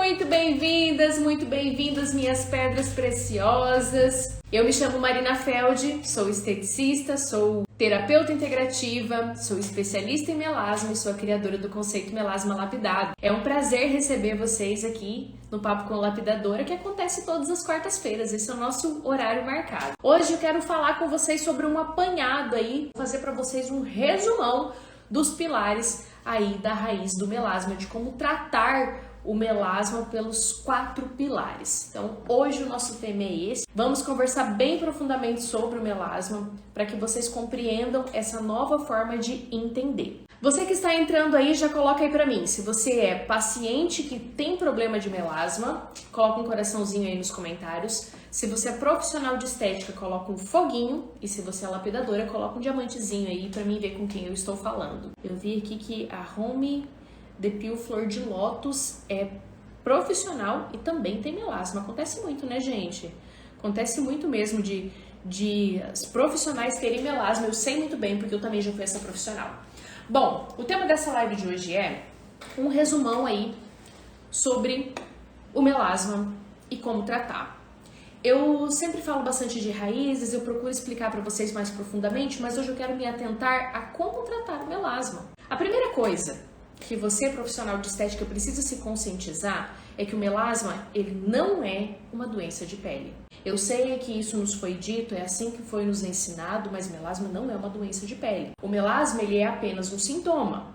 muito bem-vindas, minhas pedras preciosas. Eu me chamo Marina Feld, sou esteticista, sou terapeuta integrativa, sou especialista em melasma e sou a criadora do conceito Melasma Lapidado. É um prazer receber vocês aqui no Papo com Lapidadora, que acontece todas as quartas-feiras. Esse é o nosso horário marcado. Hoje eu quero falar com vocês sobre um apanhado aí, fazer para vocês um resumão dos pilares aí da raiz do melasma, de como tratar o melasma pelos 4 pilares. Então, hoje o nosso tema é esse. Vamos conversar bem profundamente sobre o melasma para que vocês compreendam essa nova forma de entender. Você que está entrando aí, já coloca aí para mim. Se você é paciente que tem problema de melasma, coloca um coraçãozinho aí nos comentários. Se você é profissional de estética, coloca um foguinho. E se você é lapidadora, coloca um diamantezinho aí para mim ver com quem eu estou falando. Eu vi aqui que a Home Depil Flor de Lótus é profissional e também tem melasma. Acontece muito, né, gente? Acontece muito mesmo de os profissionais terem melasma. Eu sei muito bem, porque eu também já fui essa profissional. Bom, o tema dessa live de hoje é um resumão aí sobre o melasma e como tratar. Eu sempre falo bastante de raízes, eu procuro explicar para vocês mais profundamente, mas hoje eu quero me atentar a como tratar o melasma. A primeira coisa que você, profissional de estética, precisa se conscientizar é que o melasma, ele não é uma doença de pele. Eu sei que isso nos foi dito, é assim que foi nos ensinado, mas melasma não é uma doença de pele. O melasma, ele é apenas um sintoma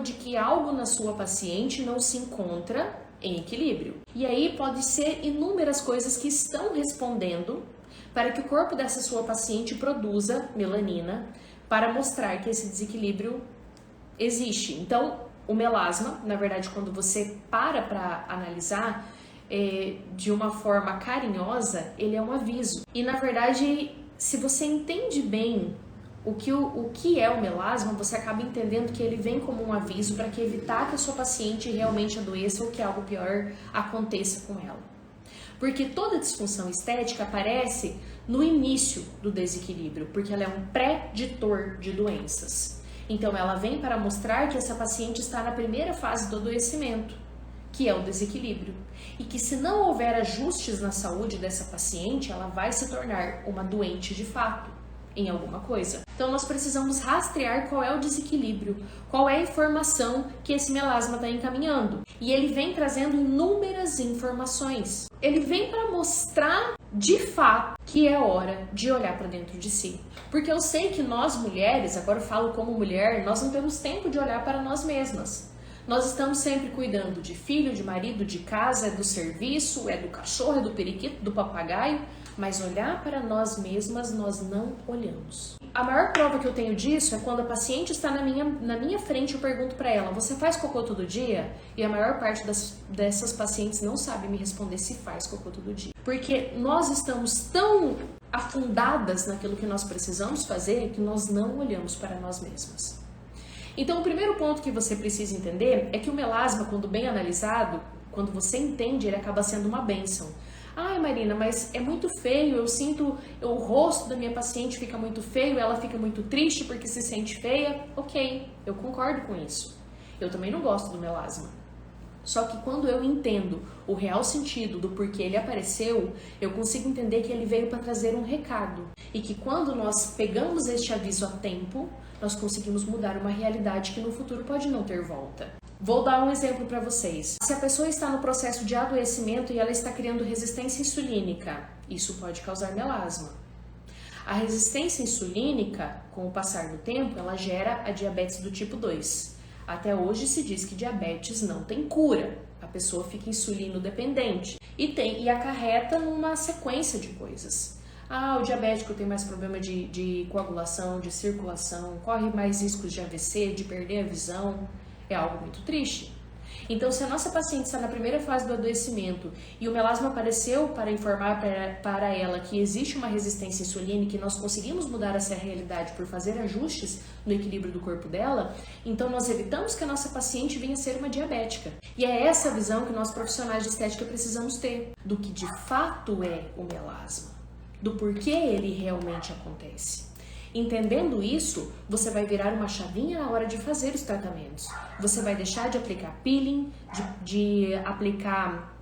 de que algo na sua paciente não se encontra em equilíbrio. E aí pode ser inúmeras coisas que estão respondendo para que o corpo dessa sua paciente produza melanina para mostrar que esse desequilíbrio existe. Então, o melasma, na verdade, quando você para analisar de uma forma carinhosa, ele é um aviso. E, na verdade, se você entende bem o que é o melasma, você acaba entendendo que ele vem como um aviso para que evitar que a sua paciente realmente adoeça ou que algo pior aconteça com ela. Porque toda disfunção estética aparece no início do desequilíbrio, porque ela é um preditor de doenças. Então, ela vem para mostrar que essa paciente está na primeira fase do adoecimento, que é o desequilíbrio. E que se não houver ajustes na saúde dessa paciente, ela vai se tornar uma doente de fato em alguma coisa. Então, nós precisamos rastrear qual é o desequilíbrio, qual é a informação que esse melasma está encaminhando. E ele vem trazendo inúmeras informações. Ele vem para mostrar de fato que é hora de olhar para dentro de si. Porque eu sei que nós mulheres, agora eu falo como mulher, nós não temos tempo de olhar para nós mesmas. Nós estamos sempre cuidando de filho, de marido, de casa, é do serviço, é do cachorro, é do periquito, do papagaio, mas olhar para nós mesmas nós não olhamos. A maior prova que eu tenho disso é quando a paciente está na minha frente, eu pergunto para ela, você faz cocô todo dia? E a maior parte dessas pacientes não sabe me responder se faz cocô todo dia. Porque nós estamos tão afundadas naquilo que nós precisamos fazer que nós não olhamos para nós mesmas. Então, o primeiro ponto que você precisa entender é que o melasma, quando bem analisado, quando você entende, ele acaba sendo uma bênção. Ai, Marina, mas é muito feio, eu sinto, o rosto da minha paciente fica muito feio, ela fica muito triste porque se sente feia. Ok, eu concordo com isso. Eu também não gosto do melasma. Só que quando eu entendo o real sentido do porquê ele apareceu, eu consigo entender que ele veio para trazer um recado. E que quando nós pegamos este aviso a tempo, nós conseguimos mudar uma realidade que no futuro pode não ter volta. Vou dar um exemplo para vocês. Se a pessoa está no processo de adoecimento e ela está criando resistência insulínica, isso pode causar melasma. A resistência insulínica, com o passar do tempo, ela gera a diabetes do tipo 2. Até hoje se diz que diabetes não tem cura. A pessoa fica insulino dependente e acarreta numa sequência de coisas. O diabético tem mais problema de coagulação, de circulação, corre mais riscos de AVC, de perder a visão. É algo muito triste. Então, se a nossa paciente está na primeira fase do adoecimento e o melasma apareceu para informar para ela que existe uma resistência insulínica e nós conseguimos mudar essa realidade por fazer ajustes no equilíbrio do corpo dela, então nós evitamos que a nossa paciente venha a ser uma diabética. E é essa visão que nós profissionais de estética precisamos ter, do que de fato é o melasma, do porquê ele realmente acontece. Entendendo isso, você vai virar uma chavinha na hora de fazer os tratamentos. Você vai deixar de aplicar peeling, de aplicar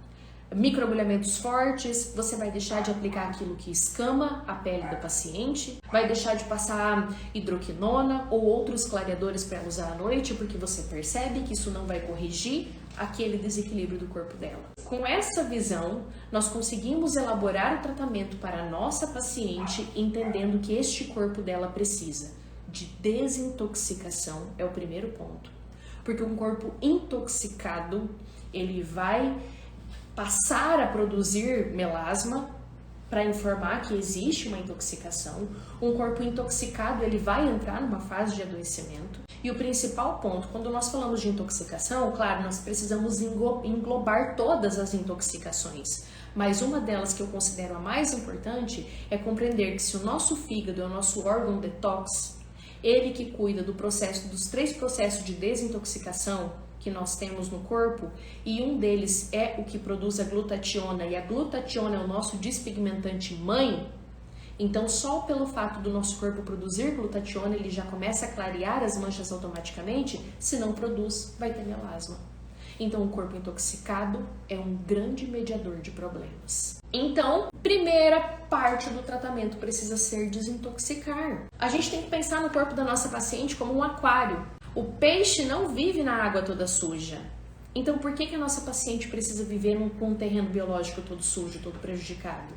microagulhamentos fortes, você vai deixar de aplicar aquilo que escama a pele da paciente, vai deixar de passar hidroquinona ou outros clareadores para usar à noite, porque você percebe que isso não vai corrigir aquele desequilíbrio do corpo dela. Com essa visão, nós conseguimos elaborar o tratamento para a nossa paciente, entendendo que este corpo dela precisa de desintoxicação, é o primeiro ponto. Porque um corpo intoxicado, ele vai passar a produzir melasma para informar que existe uma intoxicação. Um corpo intoxicado, ele vai entrar numa fase de adoecimento. E o principal ponto, quando nós falamos de intoxicação, claro, nós precisamos englobar todas as intoxicações, mas uma delas que eu considero a mais importante é compreender que se o nosso fígado é o nosso órgão detox, ele que cuida do processo, dos 3 processos de desintoxicação que nós temos no corpo, e um deles é o que produz a glutationa, e a glutationa é o nosso despigmentante mãe. Então, só pelo fato do nosso corpo produzir glutationa, ele já começa a clarear as manchas automaticamente. Se não produz, vai ter melasma. Então, o corpo intoxicado é um grande mediador de problemas. Então, primeira parte do tratamento precisa ser desintoxicar. A gente tem que pensar no corpo da nossa paciente como um aquário. O peixe não vive na água toda suja. Então, por que a nossa paciente precisa viver com um terreno biológico todo sujo, todo prejudicado?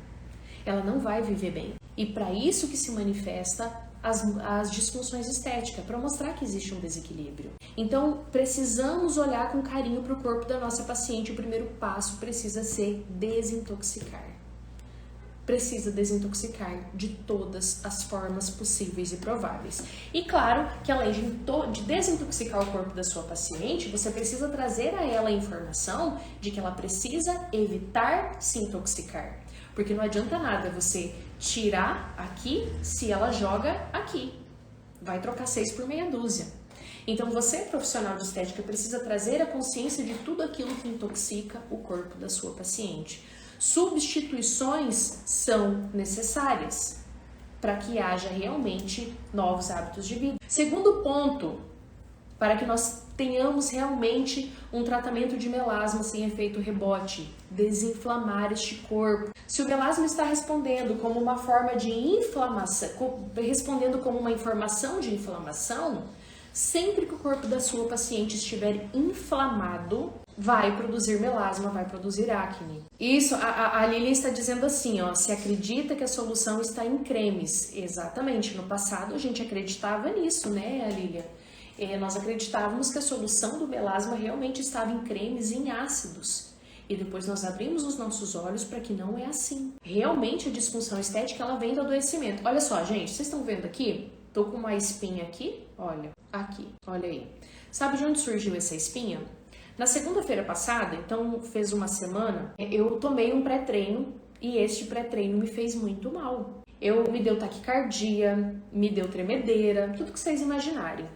Ela não vai viver bem. E para isso que se manifesta as disfunções estéticas, para mostrar que existe um desequilíbrio. Então, precisamos olhar com carinho para o corpo da nossa paciente. O primeiro passo precisa ser desintoxicar. Precisa desintoxicar de todas as formas possíveis e prováveis. E claro que além de desintoxicar o corpo da sua paciente, você precisa trazer a ela a informação de que ela precisa evitar se intoxicar. Porque não adianta nada você tirar aqui se ela joga aqui. Vai trocar 6 por meia dúzia. Então você, profissional de estética, precisa trazer a consciência de tudo aquilo que intoxica o corpo da sua paciente. Substituições são necessárias para que haja realmente novos hábitos de vida. Segundo ponto, para que nós tenhamos realmente um tratamento de melasma sem efeito rebote, desinflamar este corpo. Se o melasma está respondendo como uma forma de inflamação, respondendo como uma informação de inflamação, sempre que o corpo da sua paciente estiver inflamado, vai produzir melasma, vai produzir acne. Isso, a Lilian está dizendo assim, ó, se acredita que a solução está em cremes. Exatamente, no passado a gente acreditava nisso, né, Lilian? Nós acreditávamos que a solução do melasma realmente estava em cremes e em ácidos. E depois nós abrimos os nossos olhos para que não é assim. Realmente a disfunção estética, ela vem do adoecimento. Olha só, gente, vocês estão vendo aqui? Tô com uma espinha aqui, olha, aqui, olha aí. Sabe de onde surgiu essa espinha? Na segunda-feira passada, então fez uma semana, eu tomei um pré-treino e este pré-treino me fez muito mal. Me deu taquicardia, me deu tremedeira, tudo que vocês imaginarem.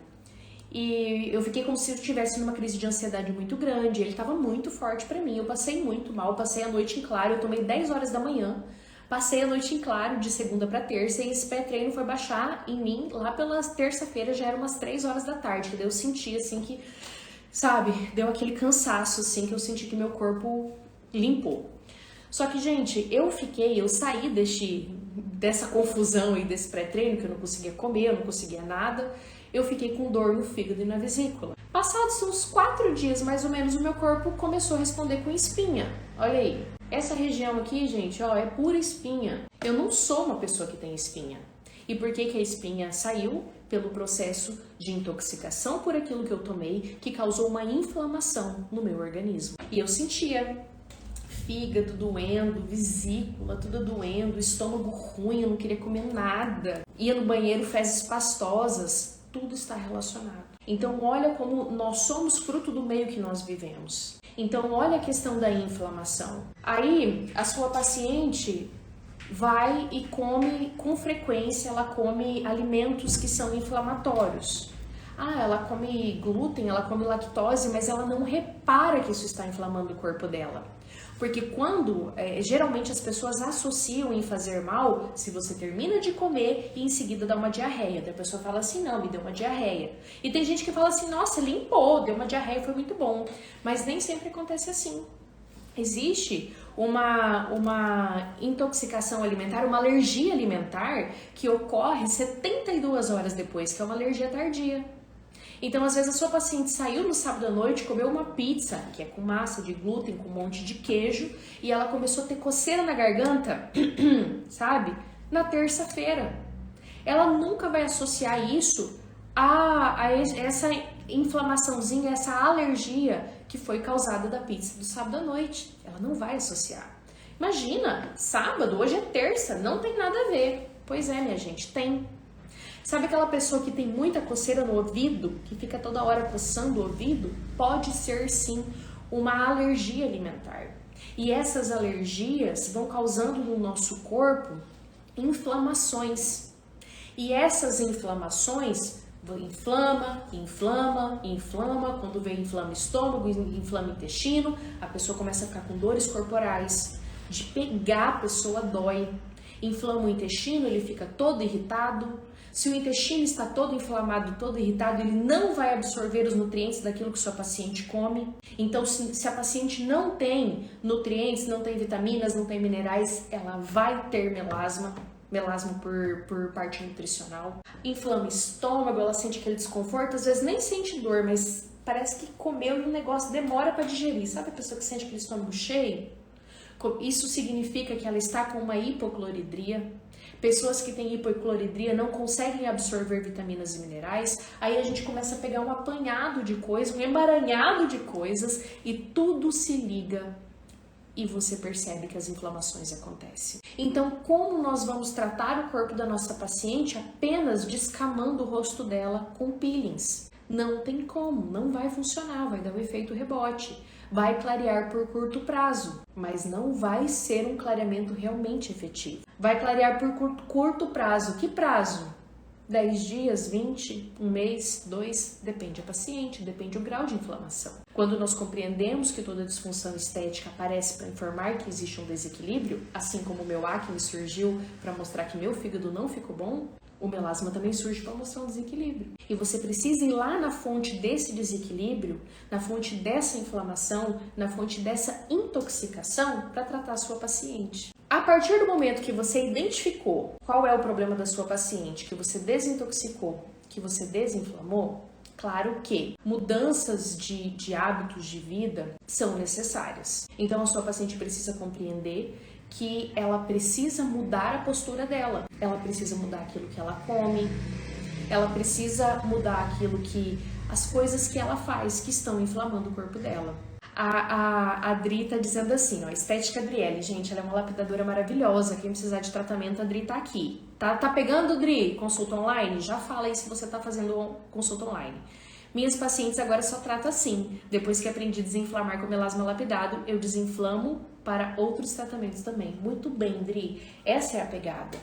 E eu fiquei como se eu estivesse numa crise de ansiedade muito grande, ele estava muito forte pra mim, eu passei muito mal, passei a noite em claro, eu tomei 10 horas da manhã, passei a noite em claro de segunda pra terça e esse pré-treino foi baixar em mim lá pela terça-feira, já era umas 3 horas da tarde, que daí eu senti assim que, sabe, deu aquele cansaço assim, que eu senti que meu corpo limpou. Só que, gente, eu saí dessa confusão e desse pré-treino, que eu não conseguia comer, eu não conseguia nada, eu fiquei com dor no fígado e na vesícula. Passados uns 4 dias, mais ou menos, o meu corpo começou a responder com espinha. Olha aí. Essa região aqui, gente, ó, é pura espinha. Eu não sou uma pessoa que tem espinha. E por que a espinha saiu? Pelo processo de intoxicação por aquilo que eu tomei, que causou uma inflamação no meu organismo. E eu sentia fígado doendo, vesícula, tudo doendo, estômago ruim, eu não queria comer nada. Ia no banheiro, fezes pastosas. Tudo está relacionado. Então, olha como nós somos fruto do meio que nós vivemos. Então, olha a questão da inflamação. Aí, a sua paciente vai e come com frequência, ela come alimentos que são inflamatórios. Ah, ela come glúten, ela come lactose, mas ela não repara que isso está inflamando o corpo dela. Porque geralmente as pessoas associam em fazer mal se você termina de comer e em seguida dá uma diarreia. Daí a pessoa fala assim, não, me deu uma diarreia. E tem gente que fala assim, nossa, limpou, deu uma diarreia, foi muito bom. Mas nem sempre acontece assim. Existe uma intoxicação alimentar, uma alergia alimentar que ocorre 72 horas depois, que é uma alergia tardia. Então, às vezes, a sua paciente saiu no sábado à noite, comeu uma pizza, que é com massa de glúten, com um monte de queijo, e ela começou a ter coceira na garganta, sabe? Na terça-feira. Ela nunca vai associar isso a essa inflamaçãozinha, essa alergia que foi causada da pizza do sábado à noite. Ela não vai associar. Imagina, sábado, hoje é terça, não tem nada a ver. Pois é, minha gente, tem. Sabe aquela pessoa que tem muita coceira no ouvido, que fica toda hora coçando o ouvido? Pode ser sim uma alergia alimentar. E essas alergias vão causando no nosso corpo inflamações. E essas inflamações inflama, quando vem inflama estômago, inflama intestino, a pessoa começa a ficar com dores corporais. De pegar a pessoa dói. Inflama o intestino, ele fica todo irritado. Se o intestino está todo inflamado, todo irritado, ele não vai absorver os nutrientes daquilo que sua paciente come. Então, se a paciente não tem nutrientes, não tem vitaminas, não tem minerais, ela vai ter melasma por parte nutricional. Inflama o estômago, ela sente aquele desconforto, às vezes nem sente dor, mas parece que comeu e o negócio demora para digerir. Sabe a pessoa que sente aquele estômago cheio? Isso significa que ela está com uma hipocloridria. Pessoas que têm hipocloridria não conseguem absorver vitaminas e minerais. Aí a gente começa a pegar um apanhado de coisas, um emaranhado de coisas e tudo se liga e você percebe que as inflamações acontecem. Então, como nós vamos tratar o corpo da nossa paciente apenas descamando o rosto dela com peelings? Não tem como, não vai funcionar, vai dar um efeito rebote. Vai clarear por curto prazo, mas não vai ser um clareamento realmente efetivo. Vai clarear por curto prazo. Que prazo? 10 dias, 20, um mês, 2, depende da paciente, depende do grau de inflamação. Quando nós compreendemos que toda disfunção estética aparece para informar que existe um desequilíbrio, assim como o meu acne surgiu para mostrar que meu fígado não ficou bom, o melasma também surge para mostrar um desequilíbrio. E você precisa ir lá na fonte desse desequilíbrio, na fonte dessa inflamação, na fonte dessa intoxicação para tratar a sua paciente. A partir do momento que você identificou qual é o problema da sua paciente, que você desintoxicou, que você desinflamou, claro que mudanças de hábitos de vida são necessárias. Então a sua paciente precisa compreender que ela precisa mudar a postura dela, ela precisa mudar aquilo que ela come, ela precisa mudar as coisas que ela faz que estão inflamando o corpo dela. A Adri tá dizendo assim, ó, Estética Adriele, gente, ela é uma lapidadora maravilhosa, quem precisar de tratamento, a Adri tá aqui. Tá pegando, Adri? Consulta online? Já fala aí se você tá fazendo consulta online. Minhas pacientes agora só tratam assim. Depois que aprendi a desinflamar com melasma lapidado, eu desinflamo para outros tratamentos também. Muito bem, Dri. Essa é a pegada.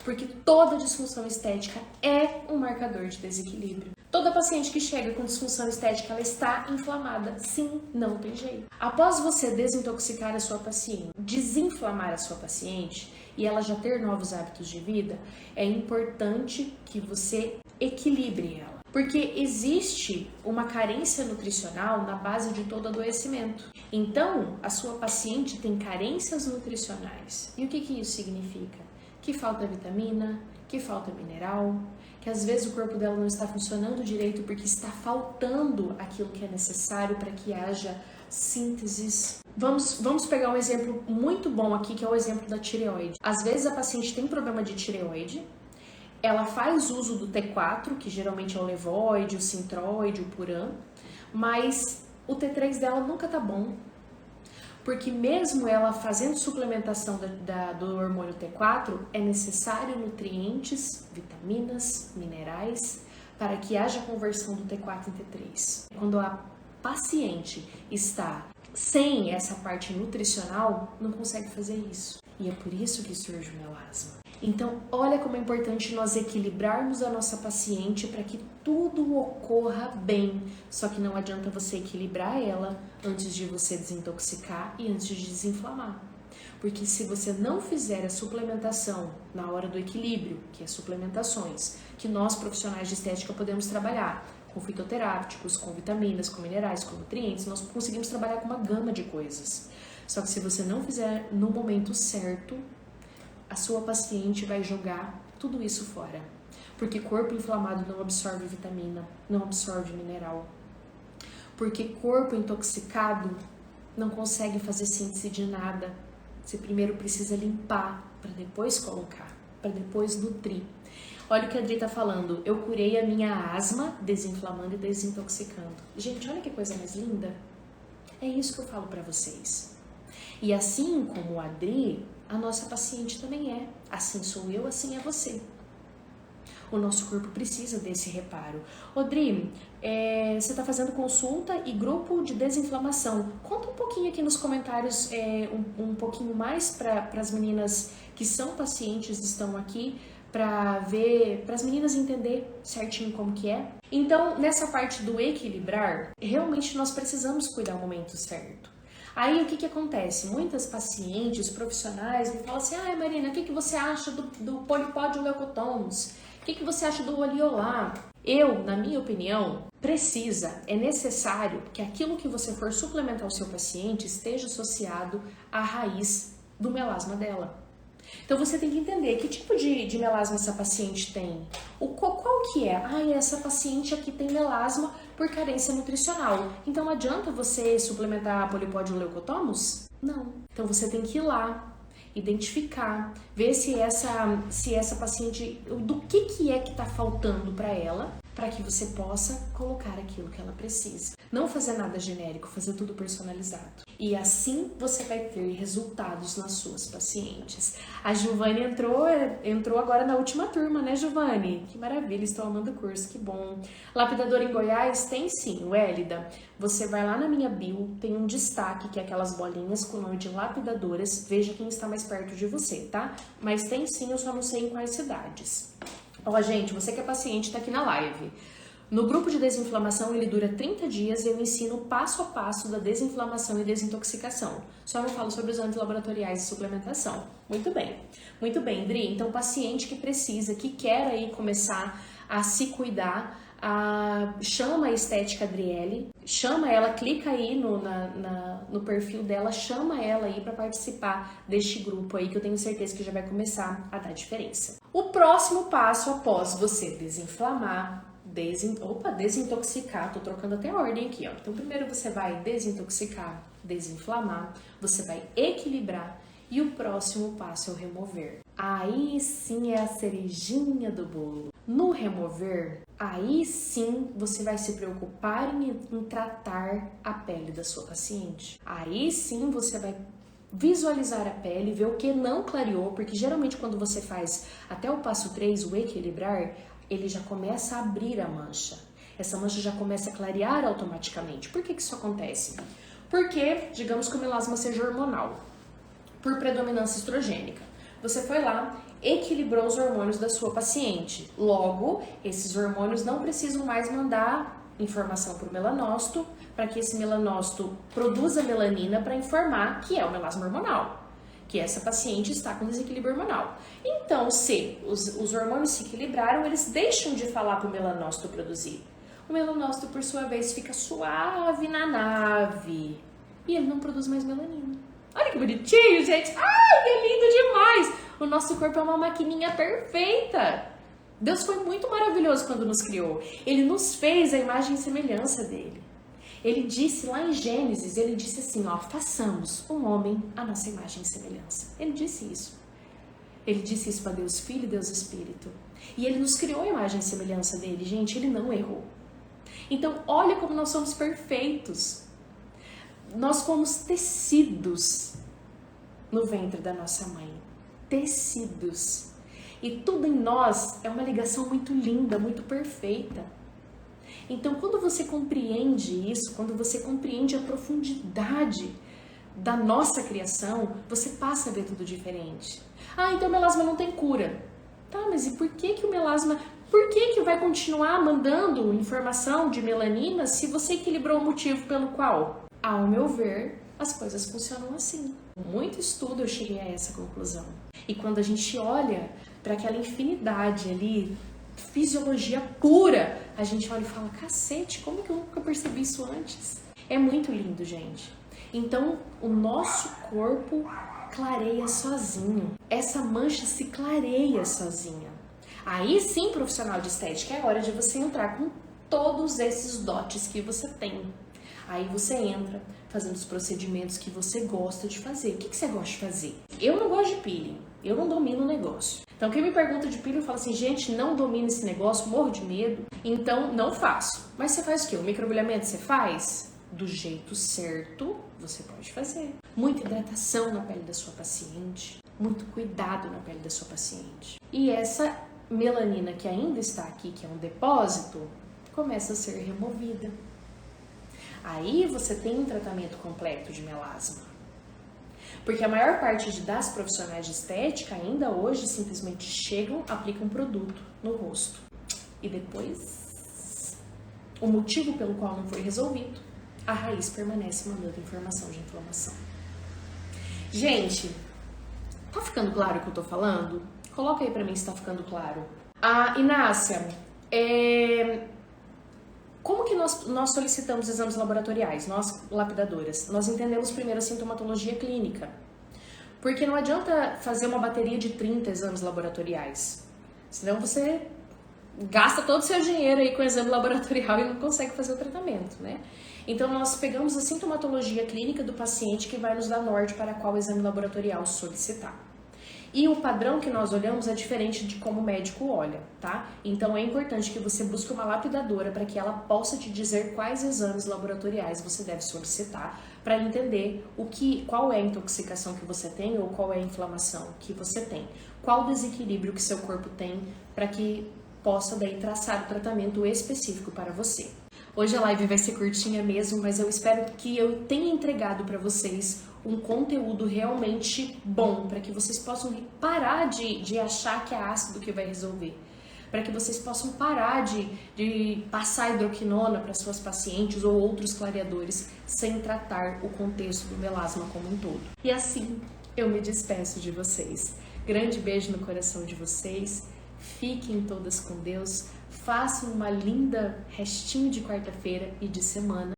Porque toda disfunção estética é um marcador de desequilíbrio. Toda paciente que chega com disfunção estética, ela está inflamada. Sim, não tem jeito. Após você desintoxicar a sua paciente, desinflamar a sua paciente e ela já ter novos hábitos de vida, é importante que você equilibre ela. Porque existe uma carência nutricional na base de todo adoecimento. Então, a sua paciente tem carências nutricionais. E o que isso significa? Que falta vitamina, que falta mineral, que às vezes o corpo dela não está funcionando direito porque está faltando aquilo que é necessário para que haja sínteses. Vamos pegar um exemplo muito bom aqui, que é o exemplo da tireoide. Às vezes a paciente tem problema de tireoide, ela faz uso do T4, que geralmente é o levoide, o sintroide, o puran, mas o T3 dela nunca tá bom. Porque mesmo ela fazendo suplementação do hormônio T4, é necessário nutrientes, vitaminas, minerais, para que haja conversão do T4 em T3. Quando a paciente está sem essa parte nutricional, não consegue fazer isso. E é por isso que surge o melasma. Então, olha como é importante nós equilibrarmos a nossa paciente para que tudo ocorra bem. Só que não adianta você equilibrar ela antes de você desintoxicar e antes de desinflamar. Porque se você não fizer a suplementação na hora do equilíbrio, que é suplementações, que nós profissionais de estética podemos trabalhar com fitoterápicos, com vitaminas, com minerais, com nutrientes, nós conseguimos trabalhar com uma gama de coisas. Só que se você não fizer no momento certo, a sua paciente vai jogar tudo isso fora. Porque corpo inflamado não absorve vitamina, não absorve mineral. Porque corpo intoxicado não consegue fazer síntese de nada. Você primeiro precisa limpar para depois colocar, para depois nutrir. Olha o que a Adri tá falando. Eu curei a minha asma desinflamando e desintoxicando. Gente, olha que coisa mais linda. É isso que eu falo para vocês. E assim como a Adri, a nossa paciente também é. Assim sou eu, assim é você. O nosso corpo precisa desse reparo. Odri, você está fazendo consulta e grupo de desinflamação. Conta um pouquinho aqui nos comentários, um pouquinho mais para as meninas que são pacientes, estão aqui, para ver, para as meninas entender certinho como que é. Então, nessa parte do equilibrar, realmente nós precisamos cuidar o momento certo. Aí o que acontece? Muitas pacientes, profissionais me falam assim: Marina, o que você acha do polipódio leucotomus? O que você acha do oleolá? Eu, na minha opinião, é necessário que aquilo que você for suplementar o seu paciente esteja associado à raiz do melasma dela. Então você tem que entender que tipo de melasma essa paciente tem. Qual que é? Essa paciente aqui tem melasma por carência nutricional. Então não adianta você suplementar polipódio leucotomus? Não. Então você tem que ir lá, identificar, ver se essa paciente, do que é que está faltando para ela, para que você possa colocar aquilo que ela precisa. Não fazer nada genérico, fazer tudo personalizado. E assim você vai ter resultados nas suas pacientes. A Giovane entrou agora na última turma, né, Giovane? Que maravilha, estou amando o curso, que bom. Lapidador em Goiás? Tem sim, Wélida. Você vai lá na minha bio, tem um destaque, que é aquelas bolinhas com o nome de lapidadoras. Veja quem está mais perto de você, tá? Mas tem sim, eu só não sei em quais cidades. Ó, gente, você que é paciente está aqui na live. No grupo de desinflamação, ele dura 30 dias e eu ensino passo a passo da desinflamação e desintoxicação. Só não falo sobre os exames laboratoriais e suplementação. Muito bem, Dri. Então, paciente que precisa, que quer aí começar a se cuidar, chama a Estética Adriele, chama ela, clica aí no perfil dela, chama ela aí para participar deste grupo aí, que eu tenho certeza que já vai começar a dar diferença. O próximo passo após você desinflamar, desintoxicar, tô trocando até a ordem aqui, ó. Então primeiro você vai desintoxicar, desinflamar, você vai equilibrar e o próximo passo é o remover. Aí sim é a cerejinha do bolo. No remover, aí sim você vai se preocupar em tratar a pele da sua paciente. Aí sim você vai visualizar a pele, ver o que não clareou, porque geralmente quando você faz até o passo 3, o equilibrar, ele já começa a abrir a mancha. Essa mancha já começa a clarear automaticamente. Por que isso acontece? Porque, digamos que o melasma seja hormonal, por predominância estrogênica. Você foi lá, equilibrou os hormônios da sua paciente. Logo, esses hormônios não precisam mais mandar informação para o melanócito, para que esse melanócito produza melanina para informar que é o melasma hormonal, que essa paciente está com desequilíbrio hormonal. Então, se os hormônios se equilibraram, eles deixam de falar para o melanócito produzir. O melanócito, por sua vez, fica suave na nave e ele não produz mais melanina. Olha que bonitinho, gente! Ai, que lindo demais! O nosso corpo é uma maquininha perfeita. Deus foi muito maravilhoso quando nos criou. Ele nos fez a imagem e semelhança dele. Ele disse lá em Gênesis, ele disse assim, ó, façamos um homem à nossa imagem e semelhança. Ele disse isso. Ele disse isso para Deus Filho e Deus Espírito. E ele nos criou a imagem e semelhança dele, gente, ele não errou. Então, olha como nós somos perfeitos. Nós fomos tecidos no ventre da nossa mãe. Tecidos. E tudo em nós é uma ligação muito linda, muito perfeita. Então, quando você compreende isso, quando você compreende a profundidade da nossa criação, você passa a ver tudo diferente. Ah, então o melasma não tem cura. Tá, mas e por que o melasma... Por que vai continuar mandando informação de melanina se você equilibrou o motivo pelo qual? Ao meu ver, as coisas funcionam assim. Com muito estudo eu cheguei a essa conclusão. E quando a gente olha para aquela infinidade ali, fisiologia pura, a gente olha e fala, cacete, como que eu nunca percebi isso antes? É muito lindo, gente. Então, o nosso corpo clareia sozinho. Essa mancha se clareia sozinha. Aí sim, profissional de estética, é hora de você entrar com todos esses dotes que você tem. Aí você entra fazendo os procedimentos que você gosta de fazer. O que você gosta de fazer? Eu não gosto de peeling, eu não domino o negócio. Então quem me pergunta de peeling, eu falo assim, gente, não domino esse negócio, morro de medo, então não faço. Mas você faz o quê? O microagulhamento você faz? Do jeito certo, você pode fazer. Muita hidratação na pele da sua paciente, muito cuidado na pele da sua paciente. E essa melanina que ainda está aqui, que é um depósito, começa a ser removida. Aí você tem um tratamento completo de melasma. Porque a maior parte das profissionais de estética ainda hoje simplesmente chegam, aplicam um produto no rosto. E depois, o motivo pelo qual não foi resolvido, a raiz permanece mandando informação de inflamação. Gente, tá ficando claro o que eu tô falando? Coloca aí pra mim se tá ficando claro. Inácia, como que nós solicitamos exames laboratoriais, nós lapidadoras? Nós entendemos primeiro a sintomatologia clínica. Porque não adianta fazer uma bateria de 30 exames laboratoriais. Senão você gasta todo o seu dinheiro aí com o exame laboratorial e não consegue fazer o tratamento, né? Então nós pegamos a sintomatologia clínica do paciente que vai nos dar norte para qual exame laboratorial solicitar. E o padrão que nós olhamos é diferente de como o médico olha, tá? Então é importante que você busque uma lapidadora para que ela possa te dizer quais exames laboratoriais você deve solicitar para entender qual é a intoxicação que você tem ou qual é a inflamação que você tem. Qual o desequilíbrio que seu corpo tem para que possa daí traçar o tratamento específico para você. Hoje a live vai ser curtinha mesmo, mas eu espero que eu tenha entregado para vocês um conteúdo realmente bom, para que vocês possam parar de achar que é ácido que vai resolver, para que vocês possam parar de passar hidroquinona para suas pacientes ou outros clareadores sem tratar o contexto do melasma como um todo. E assim eu me despeço de vocês. Grande beijo no coração de vocês, fiquem todas com Deus, façam uma linda restinho de quarta-feira e de semana.